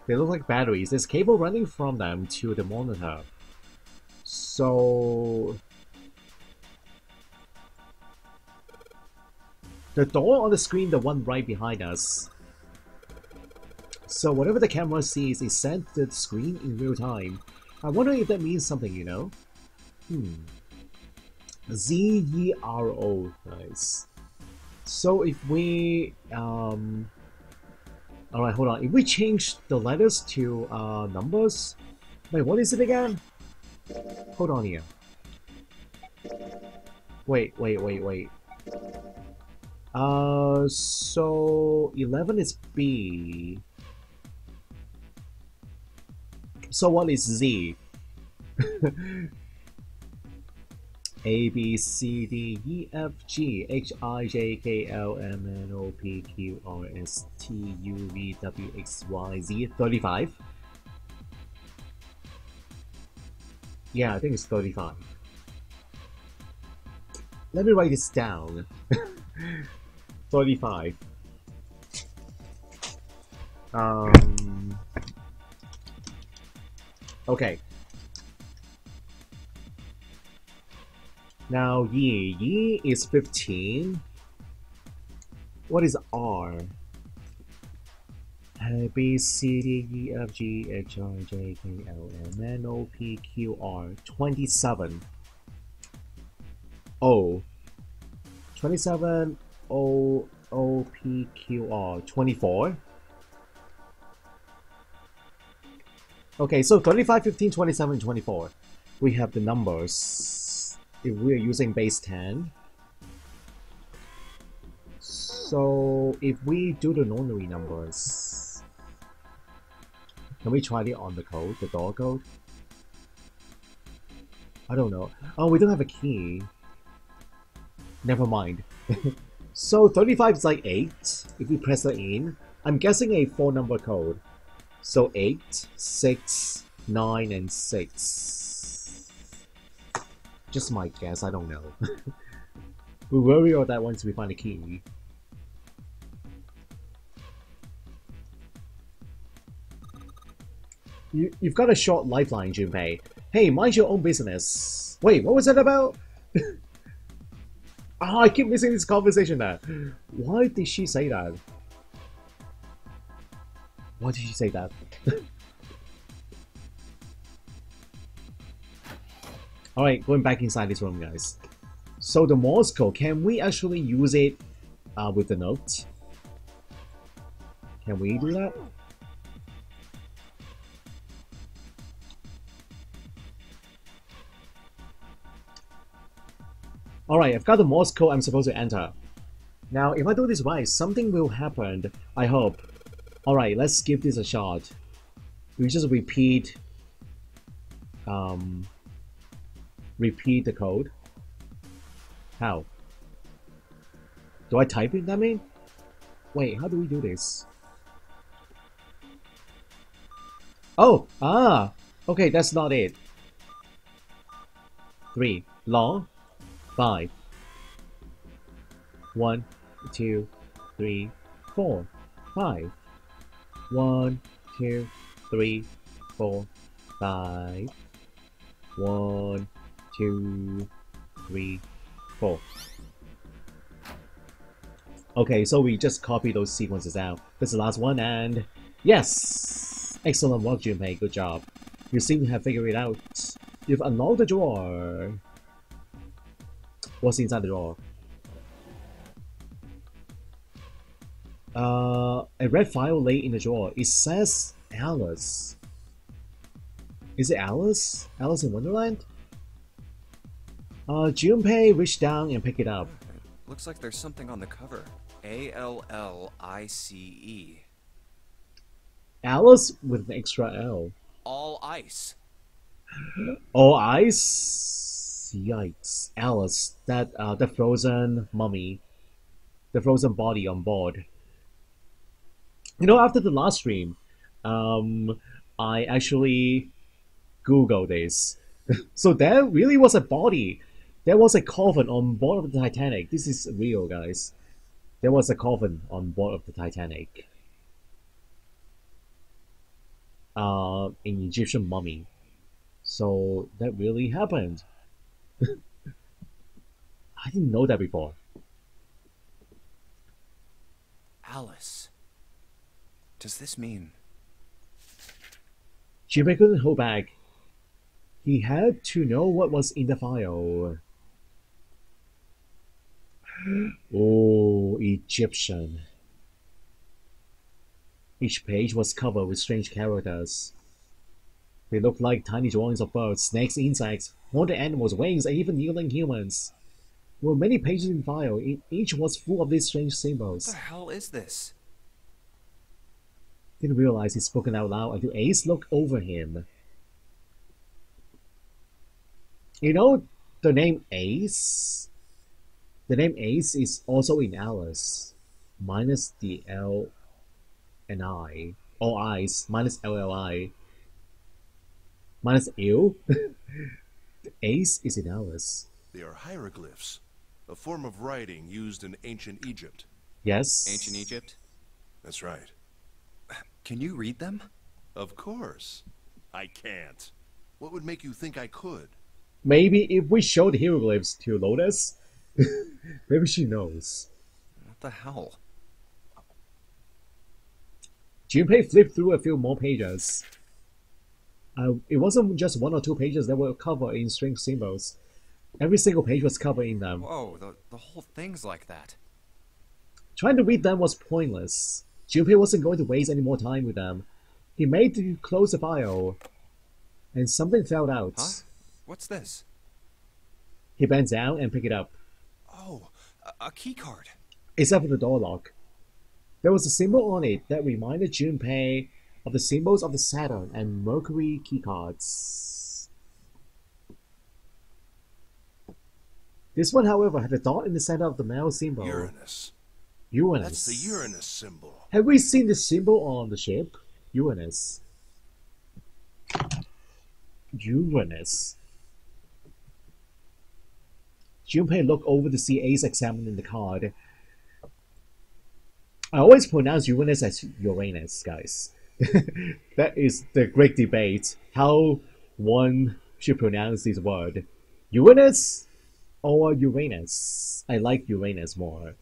They look like batteries. There's cable running from them to the monitor. So the door on the screen, the one right behind us. So whatever the camera sees is sent to the screen in real time. I wonder if that means something, you know? Zero, nice. So if we alright, hold on. If we change the letters to numbers, wait, what is it again? Hold on here. Wait. So 11 is B. So what is Z? A, B, C, D, E, F, G, H, I, J, K, L, M, N, O, P, Q, R, S, T, U, V, W, X, Y, Z. 35? Yeah, I think it's 35. Let me write this down. 35. Okay. Now, Yi is 15. What is R? A, B, C, D, E, F, G, H, I, J, K, L, M, N, O, P, Q, R. 27. O. 27. O, O, P, Q, R. 24. Okay, so 35, 15, 27, 24. We have the numbers. If we are using base 10. So if we do the Nonary numbers, can we try it on the code, the door code? I don't know. Oh, we don't have a key. Never mind. So 35 is like 8. If we press it in, I'm guessing a 4-number code. So 8, 6, 9, and 6. Just my guess, I don't know. We'll worry about that once we find a key. You've got a short lifeline, Junpei. Hey, mind your own business. Wait, what was that about? I keep missing this conversation there. Why did she say that? Why did she say that? Alright, going back inside this room, guys. So the Morse code, can we actually use it with the note? Can we do that? Alright, I've got the Morse code I'm supposed to enter. Now, if I do this right, something will happen, I hope. Alright, let's give this a shot. We just repeat repeat the code. How? Do I type it, that mean? Wait, how do we do this? Oh, okay, that's not it. 3, long, 5. 1, 2, 3, 4, 5. 1, 2, 3, 4, 5. 1, 2, 3, 4. Okay, so we just copy those sequences out. That's the last one, and yes! Excellent work, Junpei. Good job. You seem to have figured it out. You've unlocked the drawer. What's inside the drawer? A red file lay in the drawer. It says Alice. Is it Alice? Alice in Wonderland? Junpei reached down and picked it up. Looks like there's something on the cover. ALLICE. Alice with an extra L. All ice. All ice? Yikes. Alice, that the frozen mummy. The frozen body on board. You know, after the last stream, I actually Googled this. So there really was a body. There was a coffin on board of the Titanic. This is real, guys. There was a coffin on board of the Titanic. in Egyptian mummy. So that really happened. I didn't know that before. Alice. Does this mean... Jimmy couldn't hold back. He had to know what was in the file. Oh, Egyptian. Each page was covered with strange characters. They looked like tiny drawings of birds, snakes, insects, haunted animals, wings, and even kneeling humans. There were many pages in the file. Each was full of these strange What the symbols. hell is this? Didn't realize he'd spoken out loud until Ace looked over him. You know, the name Ace? The name Ace is also in Alice, minus the L and I. All I's, minus LLI. Minus Ew? Ace is in Alice. They are hieroglyphs, a form of writing used in ancient Egypt. Yes? Ancient Egypt? That's right. Can you read them? Of course. I can't. What would make you think I could? Maybe if we show the hieroglyphs to Lotus, maybe she knows. What the hell? Junpei flipped through a few more pages. It wasn't just one or two pages that were covered in strange symbols. Every single page was covered in them. Whoa, the whole thing's like that. Trying to read them was pointless. Junpei wasn't going to waste any more time with them. He made to close the file, and something fell out. Huh? What's this? He bent down and picked it up, Oh, a key card. except for the door lock. There was a symbol on it that reminded Junpei of the symbols of the Saturn and Mercury keycards. This one, however, had a dot in the center of the male symbol. Uranus. Uranus. That's the Uranus symbol. Have we seen this symbol on the ship? Uranus. Uranus. Junpei looked over to see Ace examining the card. I always pronounce Uranus as Uranus, guys. That is the great debate. How one should pronounce this word. Uranus or Uranus? I like Uranus more.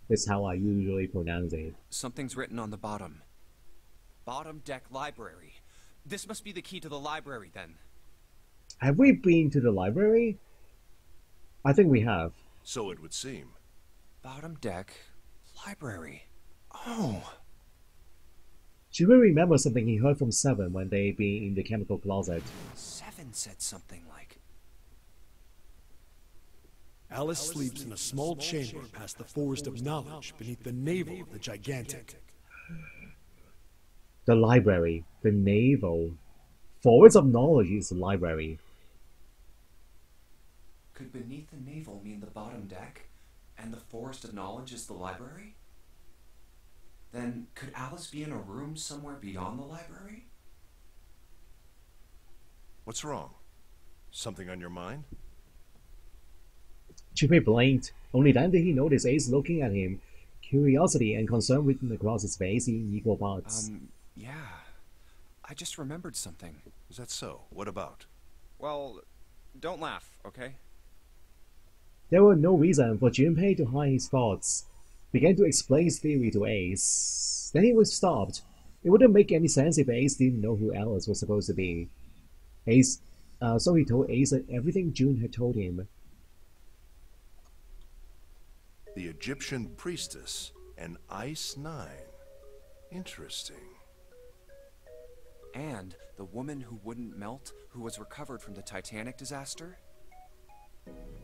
That's how I usually pronounce it. Something's written on the bottom. Bottom deck library. This must be the key to the library, then. Have we been to the library? I think we have. So it would seem. Bottom deck library. Oh. Junpei remembers something he heard from Seven when they be in the chemical closet. Seven said something like... Alice sleeps in a small chamber past the forest of knowledge beneath the navel of the gigantic. The library. The navel. Forwards of knowledge is the library. Could beneath the navel mean the bottom deck, and the forest of knowledge is the library? Then could Alice be in a room somewhere beyond the library? What's wrong? Something on your mind? Junpei blinked. Only then did he notice Ace looking at him. Curiosity and concern written across his face in equal parts. Yeah. I just remembered something. Is that so? What about? Well, don't laugh, okay? There was no reason for Junpei to hide his thoughts. Began to explain his theory to Ace. Then he was stopped. It wouldn't make any sense if Ace didn't know who Alice was supposed to be. So he told Ace everything June had told him. The Egyptian priestess and Ice 9. Interesting. And the woman who wouldn't melt, who was recovered from the Titanic disaster?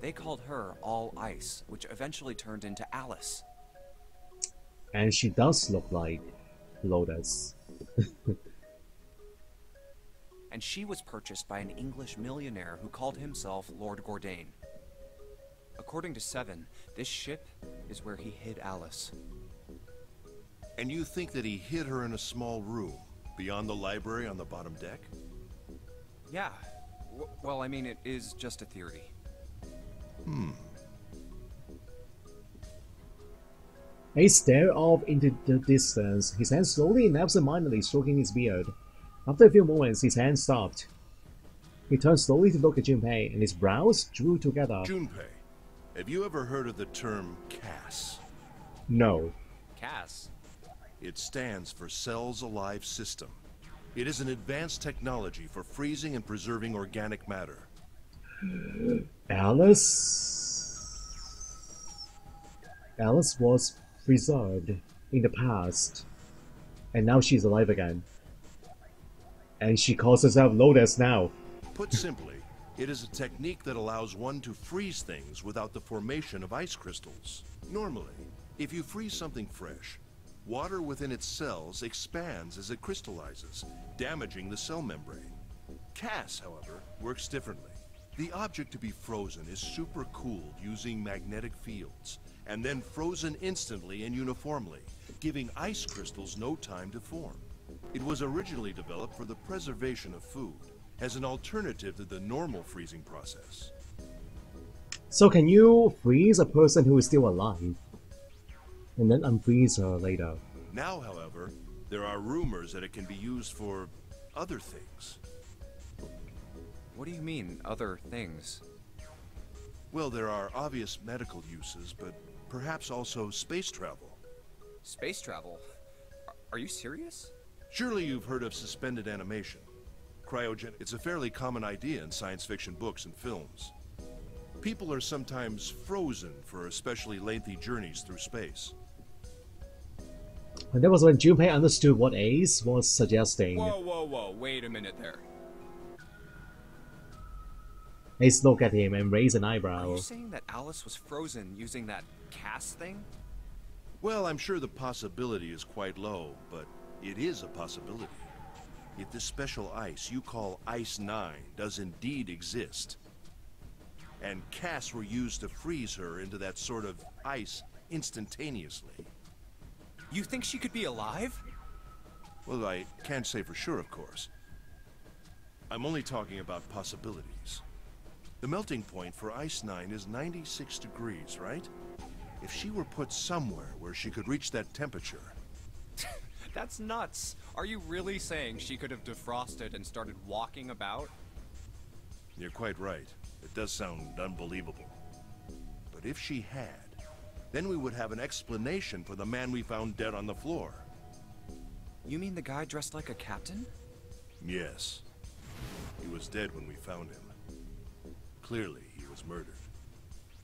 They called her All Ice, which eventually turned into Alice. And she does look like Lotus. And she was purchased by an English millionaire who called himself Lord Gordain. According to Seven, this ship is where he hid Alice. And you think that he hid her in a small room, beyond the library on the bottom deck? Yeah. Well, I mean, it is just a theory. Ace stared off into the distance, his hand slowly and absentmindedly stroking his beard. After a few moments, his hand stopped. He turned slowly to look at Junpei, and his brows drew together. Junpei, have you ever heard of the term CAS? No. Cass. It stands for Cells Alive System. It is an advanced technology for freezing and preserving organic matter. Alice was preserved in the past, and now she's alive again. And she calls herself Lotus now. Put simply, it is a technique that allows one to freeze things without the formation of ice crystals. Normally, if you freeze something fresh, water within its cells expands as it crystallizes, damaging the cell membrane. CAS, however, works differently. The object to be frozen is supercooled using magnetic fields, and then frozen instantly and uniformly, giving ice crystals no time to form. It was originally developed for the preservation of food, as an alternative to the normal freezing process. So can you freeze a person who is still alive, and then unfreeze her later? Now, however, there are rumors that it can be used for other things. What do you mean, other things? Well, there are obvious medical uses, but perhaps also space travel. Space travel? Are you serious? Surely you've heard of suspended animation. It's a fairly common idea in science fiction books and films. People are sometimes frozen for especially lengthy journeys through space. And that was when Junpei understood what Ace was suggesting. Whoa, wait a minute there. Ace looked at him and raised an Are eyebrow. you saying that Alice was frozen using that CAS thing? Well, I'm sure the possibility is quite low, but it is a possibility. If this special ice you call Ice 9 does indeed exist, and CAS were used to freeze her into that sort of ice instantaneously. You think she could be alive? Well, I can't say for sure, of course. I'm only talking about possibilities. The melting point for Ice 9 is 96 degrees, right? If she were put somewhere where she could reach that temperature... That's nuts. Are you really saying she could have defrosted and started walking about? You're quite right. It does sound unbelievable. But if she had, then we would have an explanation for the man we found dead on the floor. You mean the guy dressed like a captain? Yes. He was dead when we found him. Clearly, he was murdered.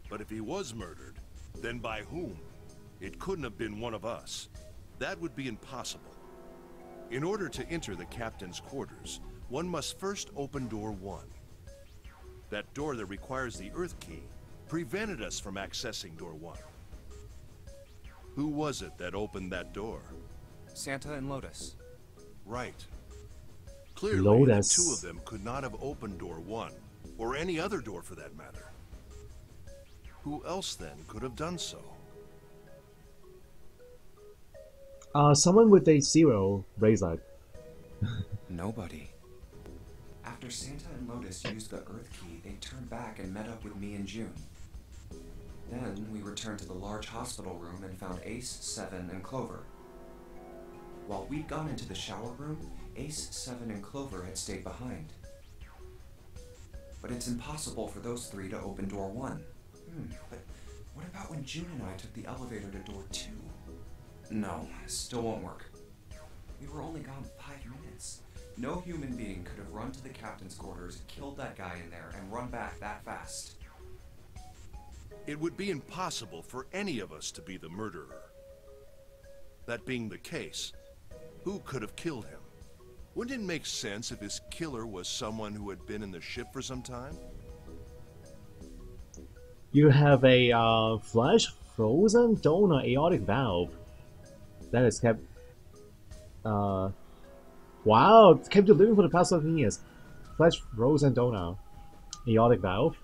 But if he was murdered, then by whom? It couldn't have been one of us. That would be impossible. In order to enter the captain's quarters, one must first open door 1. That door that requires the Earth key prevented us from accessing door 1. Who was it that opened that door? Santa and Lotus. Right. Clearly, Lotus. the two of them could not have opened door 1, or any other door for that matter. Who else then could have done so? Someone with a 0 bracelet. Nobody. After Santa and Lotus used the Earth key, they turned back and met up with me and June. Then we returned to the large hospital room and found Ace, Seven, and Clover. While we'd gone into the shower room, Ace, Seven, and Clover had stayed behind. But it's impossible for those three to open door 1. But what about when June and I took the elevator to door 2? No, still won't work. We were only gone 5 minutes. No human being could have run to the captain's quarters, killed that guy in there, and run back that fast. It would be impossible for any of us to be the murderer. That being the case, who could have killed him? Wouldn't it make sense if his killer was someone who had been in the ship for some time? You have a flesh frozen donor aortic valve that is kept. Wow, it's kept you living for the past 13 years. Flesh frozen donor aortic valve.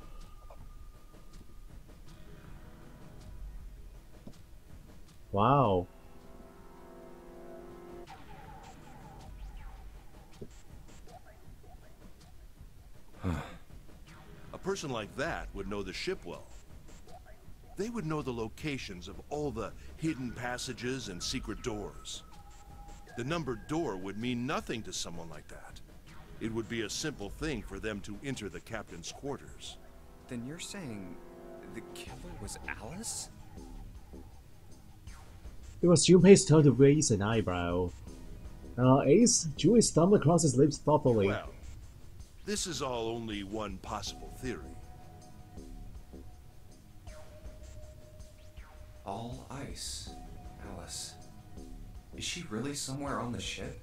Wow. A person like that would know the ship well. They would know the locations of all the hidden passages and secret doors. The numbered door would mean nothing to someone like that. It would be a simple thing for them to enter the captain's quarters. Then you're saying the killer was Alice? It was Junpei's turn to raise an eyebrow. Ace drew his thumb across his lips thoughtfully. Well, this is all only one possible theory. All ice. Alice. Is she really somewhere on the ship?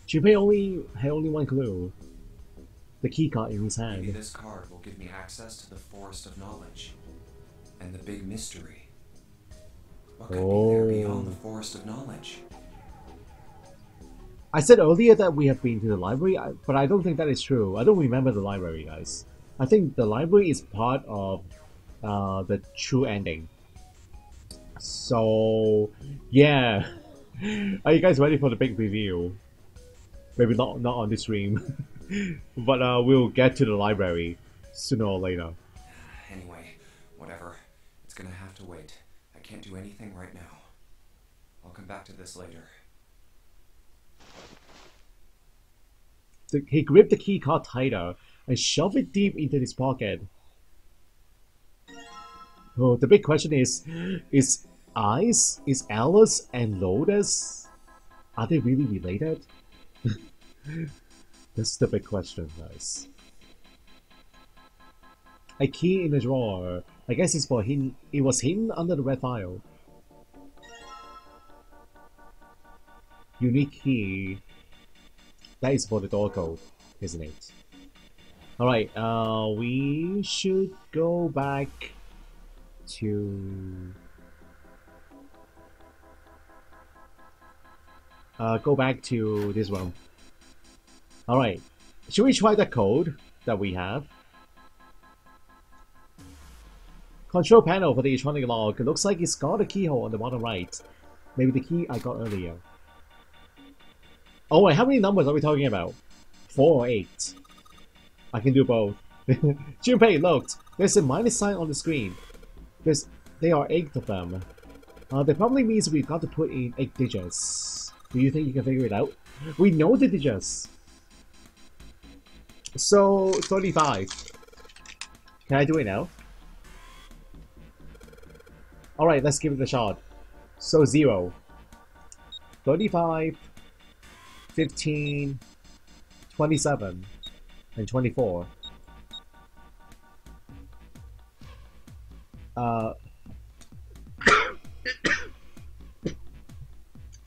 Junpei had only one clue. The keycard in his Maybe hand. this card will give me access to the Forest of Knowledge. And the big mystery. What could be there beyond the Forest of Knowledge? I said earlier that we have been to the library, but I don't think that is true. I don't remember the library, guys. I think the library is part of the true ending. So, yeah. Are you guys ready for the big review? Maybe not on this stream. But we'll get to the library sooner or later. Anyway, whatever. It's gonna have to wait. I can't do anything right now. I'll come back to this later. He gripped the key card tighter and shoved it deep into his pocket. Oh, the big question is Alice and Lotus, are they really related? That's the big question, guys. A key in the drawer. I guess it's for hidden. It was hidden under the red file. Unique key. That is for the door code, isn't it? Alright, we should go back to... this room. Alright, should we try the code that we have? Control panel for the electronic lock. It looks like it's got a keyhole on the bottom right. Maybe the key I got earlier. Oh wait, how many numbers are we talking about? 4 or 8? I can do both. Junpei, look! There's a minus sign on the screen. There are 8 of them. That probably means we've got to put in 8 digits. Do you think you can figure it out? We know the digits! So, 35. Can I do it now? Alright, let's give it a shot. So, 0. 35... 15, 27, and 24.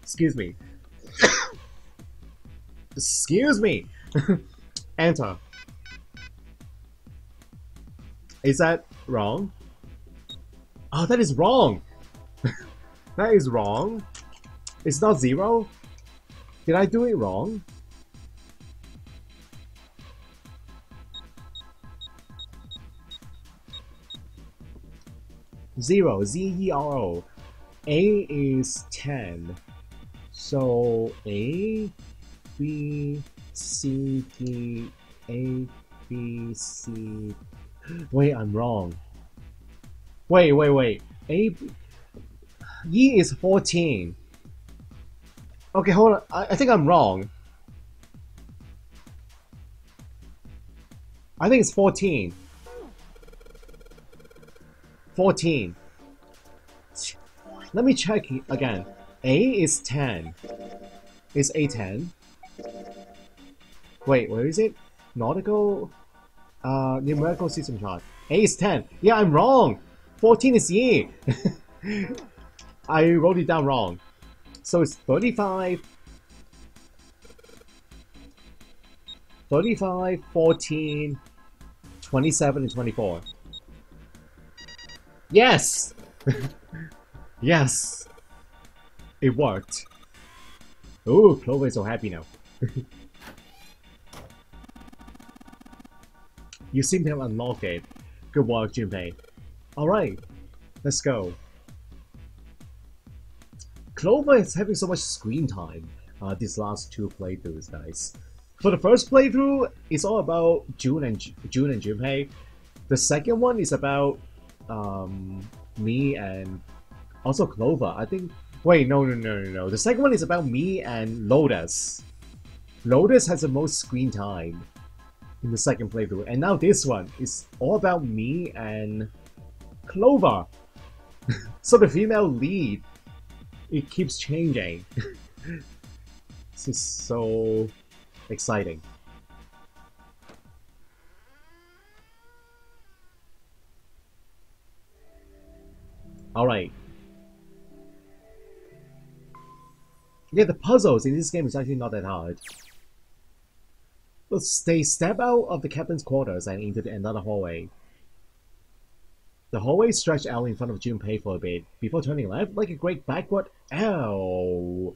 Excuse me. Excuse me! Enter. Is that wrong? Oh, that is wrong! That is wrong. It's not 0? Did I do it wrong? Zero, Z-E-R-O. A is 10. So A, B, C, D, A, B, C. Wait, I'm wrong. Wait. A, B, E is 14. Okay, hold on. I think I'm wrong. I think it's 14. 14. Let me check again. A is 10. Is A 10? Wait, where is it? Nautical... numerical system chart. A is 10. Yeah, I'm wrong! 14 is E! I wrote it down wrong. So it's 35, 14, 27, and 24. Yes! Yes! It worked. Ooh, Clover is so happy now. You seem to have unlocked it. Good work, Junpei. Alright, let's go. Clover is having so much screen time these last 2 playthroughs, guys. For the first playthrough, it's all about June and Junpei. The second one is about me and also Clover. I think Wait, no. The second one is about me and Lotus. Lotus has the most screen time in the second playthrough, and now this one is all about me and Clover. So the female lead, it keeps changing. This is so exciting. Alright. Yeah, the puzzles in this game is actually not that hard. They step out of the captain's quarters and into another hallway. The hallway stretched out in front of Junpei for a bit, before turning left like a great backward... Ow!